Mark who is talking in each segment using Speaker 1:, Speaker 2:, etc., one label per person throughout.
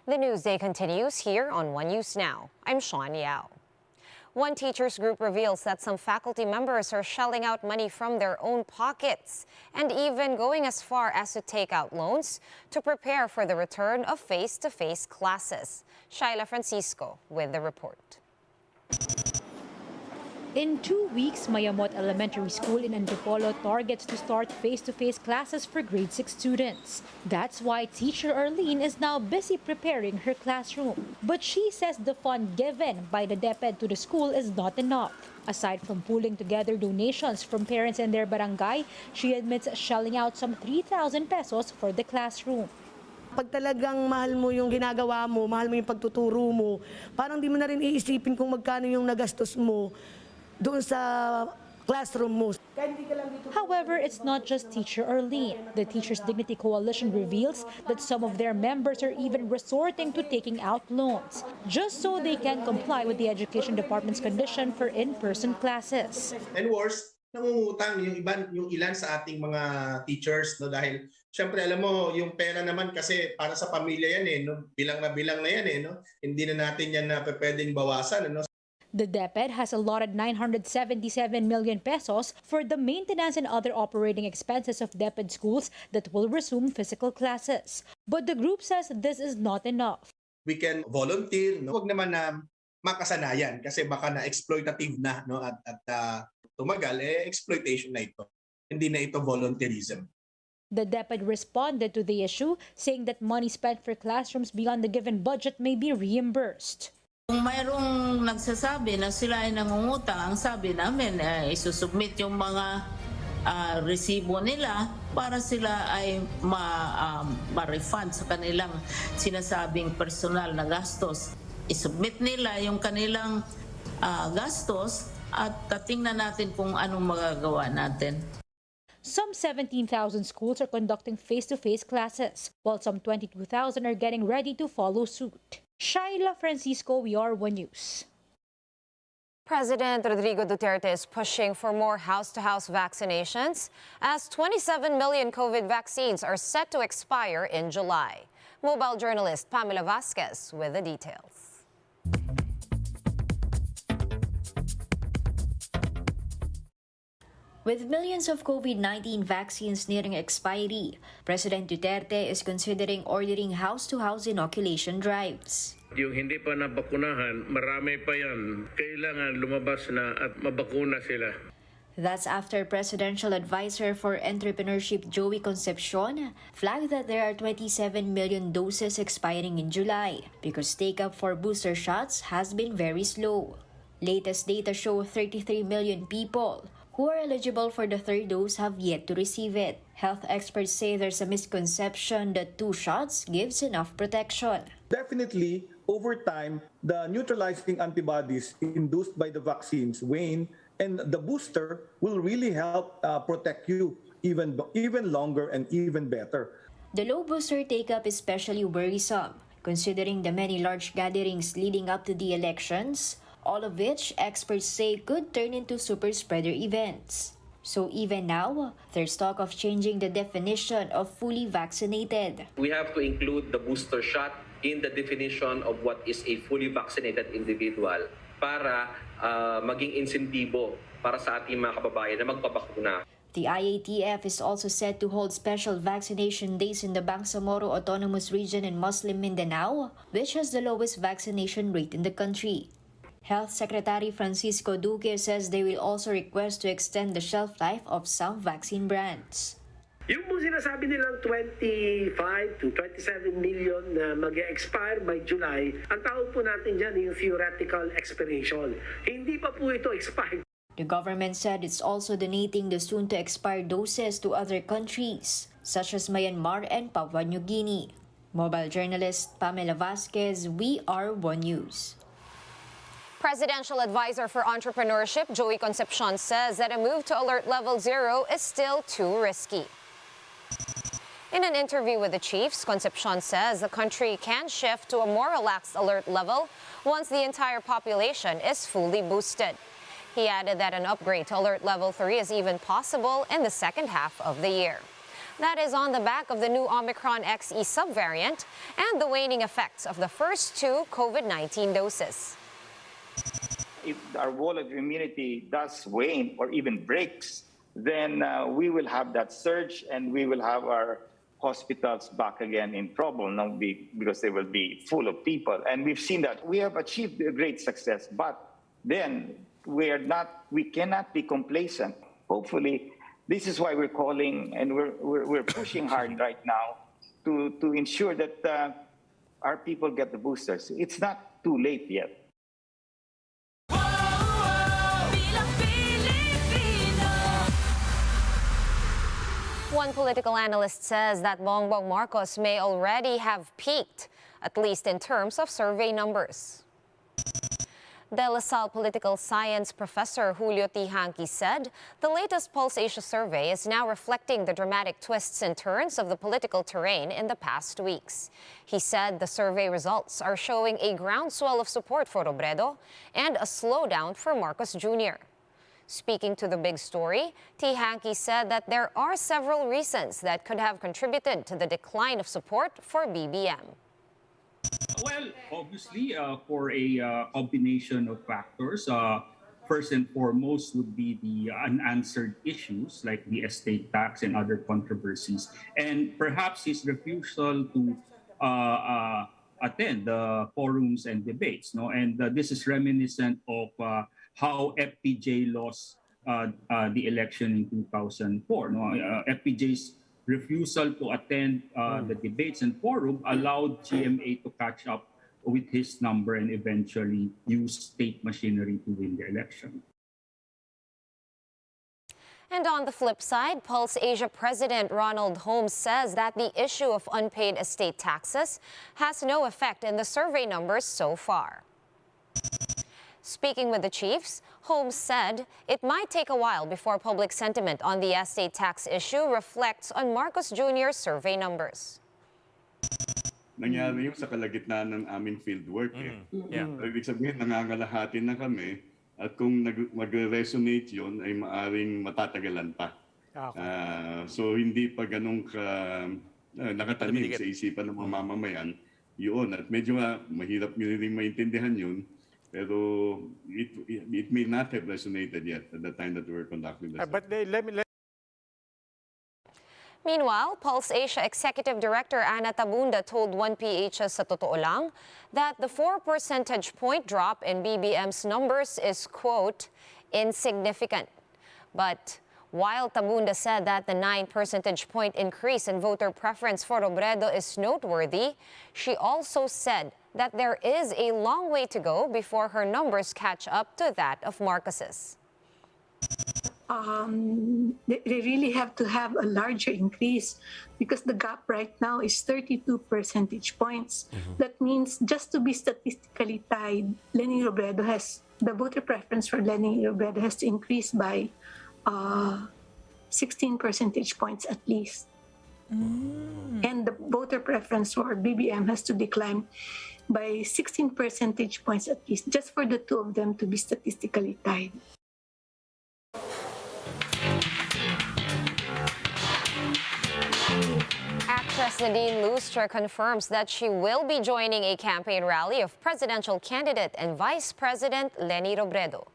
Speaker 1: The Newsday continues here on One News Now. I'm Sean Yao. One teachers group reveals that some faculty members are shelling out money from their own pockets and even going as far as to take out loans to prepare for the return of face-to-face classes. Shaila Francisco with the report.
Speaker 2: In 2 weeks, Mayamot Elementary School in Antipolo targets to start face-to-face classes for grade 6 students. That's why teacher Arlene is now busy preparing her classroom. But she says the fund given by the DepEd to the school is not enough. Aside from pooling together donations from parents and their barangay, she admits shelling out some 3,000 pesos for the classroom.
Speaker 3: Pag talagang mahal mo yung ginagawa mo, mahal mo yung pagtuturo mo, parang di mo na rin iisipin kung magkano yung nagastos mo doon sa classroom mo.
Speaker 2: However, it's not just teacher Arlene. The Teachers Dignity Coalition reveals that some of their members are even resorting to taking out loans just so they can comply with the Education Department's condition for in-person classes.
Speaker 4: And worse, nangungutang yung ilan sa ating mga teachers, no, dahil syempre alam mo yung pera naman kasi para sa pamilya yan no, bilang na yan no. Hindi na natin yan na pwedeng bawasan no.
Speaker 2: The DepEd has allotted 977 million pesos for the maintenance and other operating expenses of DepEd schools that will resume physical classes. But the group says this is not enough.
Speaker 4: We can volunteer, no? Huwag naman na makasanayan kasi baka na exploitative na no at tumagal exploitation na ito. Hindi na ito volunteerism.
Speaker 2: The DepEd responded to the issue, saying that money spent for classrooms beyond the given budget may be reimbursed.
Speaker 5: Kung mayroong nagsasabi na sila ay nangungutang, ang sabi namin isusubmit yung mga resibo nila para sila ay ma-refund sa kanilang sinasabing personal na gastos. Isubmit nila yung kanilang gastos at tingnan natin kung anong magagawa natin.
Speaker 2: Some 17,000 schools are conducting face-to-face classes, while some 22,000 are getting ready to follow suit. Shaila Francisco, we are One News.
Speaker 1: President Rodrigo Duterte is pushing for more house-to-house vaccinations as 27 million COVID vaccines are set to expire in July. Mobile journalist Pamela Vasquez with the details.
Speaker 6: With millions of COVID-19 vaccines nearing expiry, President Duterte is considering ordering house-to-house inoculation drives.
Speaker 7: Yung hindi pa nabakunahan, marami pa yan. Kailangan lumabas na at mabakuna sila.
Speaker 6: That's after Presidential Advisor for Entrepreneurship Joey Concepcion flagged that there are 27 million doses expiring in July because take-up for booster shots has been very slow. Latest data show 33 million people who are eligible for the third dose have yet to receive it. Health experts say there's a misconception that 2 shots gives enough protection.
Speaker 8: Definitely, over time, the neutralizing antibodies induced by the vaccines wane, and the booster will really help protect you even longer and even better.
Speaker 6: The low booster take-up is especially worrisome, considering the many large gatherings leading up to the elections, all of which experts say could turn into super spreader events. So even now, there's talk of changing the definition of fully vaccinated.
Speaker 9: We have to include the booster shot in the definition of what is a fully vaccinated individual para maging insentibo para sa ating mga kababayan na magpabakuna.
Speaker 6: The IATF is also set to hold special vaccination days in the Bangsamoro Autonomous Region in Muslim Mindanao, which has the lowest vaccination rate in the country. Health Secretary Francisco Duque says they will also request to extend the shelf life of some vaccine brands.
Speaker 10: Yung po sinasabi nilang 25 to 27 million na mag-expire by July, ang tawag po natin dyan yung theoretical expiration. Hindi pa po ito expired.
Speaker 6: The government said it's also donating the soon-to-expire doses to other countries, such as Myanmar and Papua New Guinea. Mobile journalist Pamela Vasquez, we are One News.
Speaker 1: Presidential Advisor for Entrepreneurship Joey Concepcion says that a move to Alert Level 0 is still too risky. In an interview with the chiefs, Concepcion says the country can shift to a more relaxed alert level once the entire population is fully boosted. He added that an upgrade to Alert Level 3 is even possible in the second half of the year. That is on the back of the new Omicron XE subvariant and the waning effects of the first 2 COVID-19 doses.
Speaker 11: If our wall of immunity does wane or even breaks, then we will have that surge and we will have our hospitals back again in trouble because they will be full of people. And we've seen that. We have achieved a great success, but then we cannot be complacent. Hopefully, this is why we're calling and we're pushing hard right now to ensure that our people get the boosters. It's not too late yet.
Speaker 1: One political analyst says that Bongbong Marcos may already have peaked, at least in terms of survey numbers. De La Salle political science professor Julio Tihanki said the latest Pulse Asia survey is now reflecting the dramatic twists and turns of the political terrain in the past weeks. He said the survey results are showing a groundswell of support for Robredo and a slowdown for Marcos Jr. Speaking to The Big Story, Tihanki said that there are several reasons that could have contributed to the decline of support for BBM.
Speaker 12: Well, obviously, for a combination of factors, first and foremost would be the unanswered issues like the estate tax and other controversies, and perhaps his refusal to attend the forums and debates. And this is reminiscent of how FPJ lost the election in 2004. FPJ's refusal to attend the debates and forum allowed GMA to catch up with his number and eventually use state machinery to win the election.
Speaker 1: And on the flip side, Pulse Asia President Ronald Holmes says that the issue of unpaid estate taxes has no effect in the survey numbers so far. Speaking with the chiefs, Holmes said it might take a while before public sentiment on the estate tax issue reflects on Marcos Jr.'s survey numbers.
Speaker 13: Nangyari yung sa kalagitnaan ng aming fieldwork. Ibig sabihin, nangangalahati na kami at kung mag-resonate yun ay maaring matatagalan pa. So hindi pa ganun nakatanim sa isipan ng mga mamamayan yun. At medyo mahirap nyo rin maintindihan yun. Pero it may not have resonated yet at the time that we were conducting this.
Speaker 1: Meanwhile, Pulse Asia Executive Director Ana Tabunda told 1PH sa Totoo Lang that the 4 percentage point drop in BBM's numbers is, quote, insignificant. But while Tabunda said that the 9 percentage point increase in voter preference for Robredo is noteworthy, she also said that there is a long way to go before her numbers catch up to that of Marcos's.
Speaker 14: They really have to have a larger increase because the gap right now is 32 percentage points. That means just to be statistically tied, the voter preference for Leni Robredo has to increase by 16 percentage points at least. And the voter preference for BBM has to decline by 16 percentage points at least, just for the two of them to be statistically tied.
Speaker 1: Actress Nadine Lustre confirms that she will be joining a campaign rally of presidential candidate and Vice President Leni Robredo.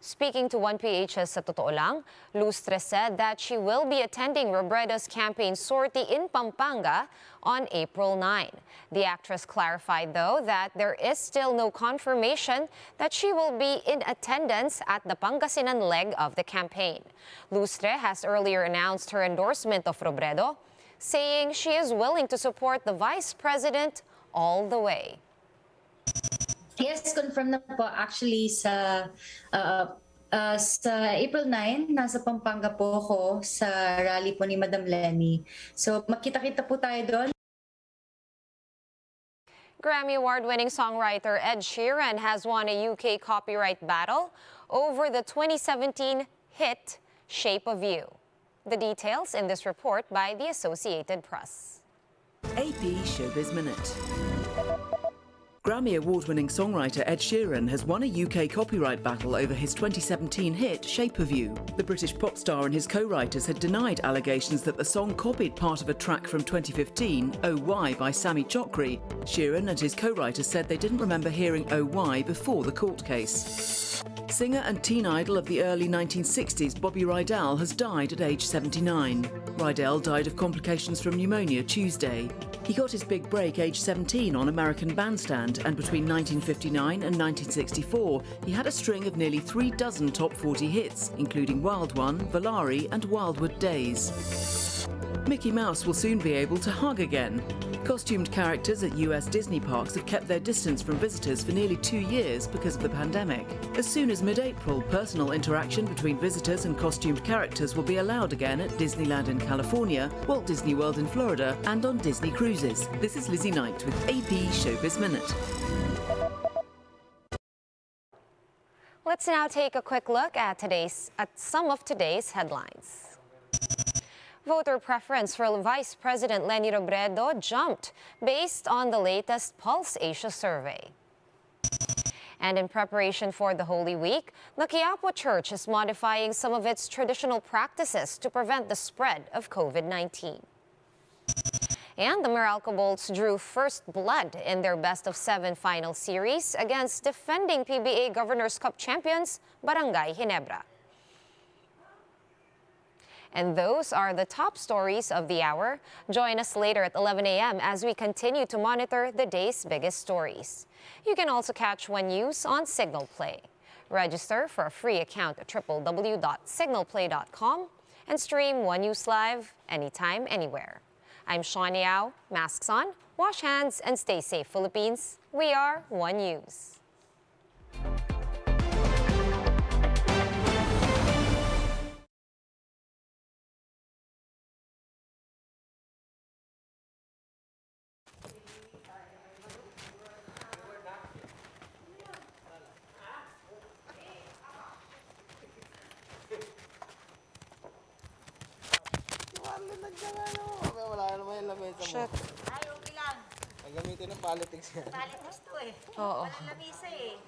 Speaker 1: Speaking to 1PH's sa Totoo Lang, Lustre said that she will be attending Robredo's campaign sortie in Pampanga on April 9. The actress clarified, though, that there is still no confirmation that she will be in attendance at the Pangasinan leg of the campaign. Lustre has earlier announced her endorsement of Robredo, saying she is willing to support the vice president all the way.
Speaker 15: Yes, confirm na po. Actually, sa April 9, nasa Pampanga po ako sa rally po ni Madam Leni. So, magkita-kita po tayo doon.
Speaker 1: Grammy Award-winning songwriter Ed Sheeran has won a UK copyright battle over the 2017 hit Shape of You. The details in this report by the Associated Press.
Speaker 16: AP Showbiz Minute. Grammy award-winning songwriter Ed Sheeran has won a UK copyright battle over his 2017 hit Shape of You. The British pop star and his co-writers had denied allegations that the song copied part of a track from 2015, Oh Why by Sammy Chokri. Sheeran and his co-writers said they didn't remember hearing Oh Why before the court case. Singer and teen idol of the early 1960s, Bobby Rydell, has died at age 79. Rydell died of complications from pneumonia Tuesday. He got his big break aged 17 on American Bandstand, and between 1959 and 1964, he had a string of nearly 3 dozen top 40 hits, including Wild One, Volare and Wildwood Days. Mickey Mouse will soon be able to hug again. Costumed characters at US Disney parks have kept their distance from visitors for nearly 2 years because of the pandemic. As soon as mid-April, personal interaction between visitors and costumed characters will be allowed again at Disneyland in California, Walt Disney World in Florida, and on Disney Cruises. This is Lizzie Knight with AP Showbiz Minute.
Speaker 1: Let's now take a quick look at some of today's headlines. Voter preference for Vice President Leni Robredo jumped based on the latest Pulse Asia survey. And in preparation for the Holy Week, the Quiapo Church is modifying some of its traditional practices to prevent the spread of COVID-19. And the Meralco Bolts drew first blood in their best-of-7 final series against defending PBA Governors Cup champions Barangay Ginebra. And those are the top stories of the hour. Join us later at 11 a.m. as we continue to monitor the day's biggest stories. You can also catch One News on Signal Play. Register for a free account at www.signalplay.com and stream One News live anytime, anywhere. I'm Sean Yao. Masks on, wash hands, and stay safe, Philippines. We are One News.
Speaker 17: Shit. Ay, okay lang. Gagamitin ng politics yan. Politics to eh. Oo. Walang lamisa eh.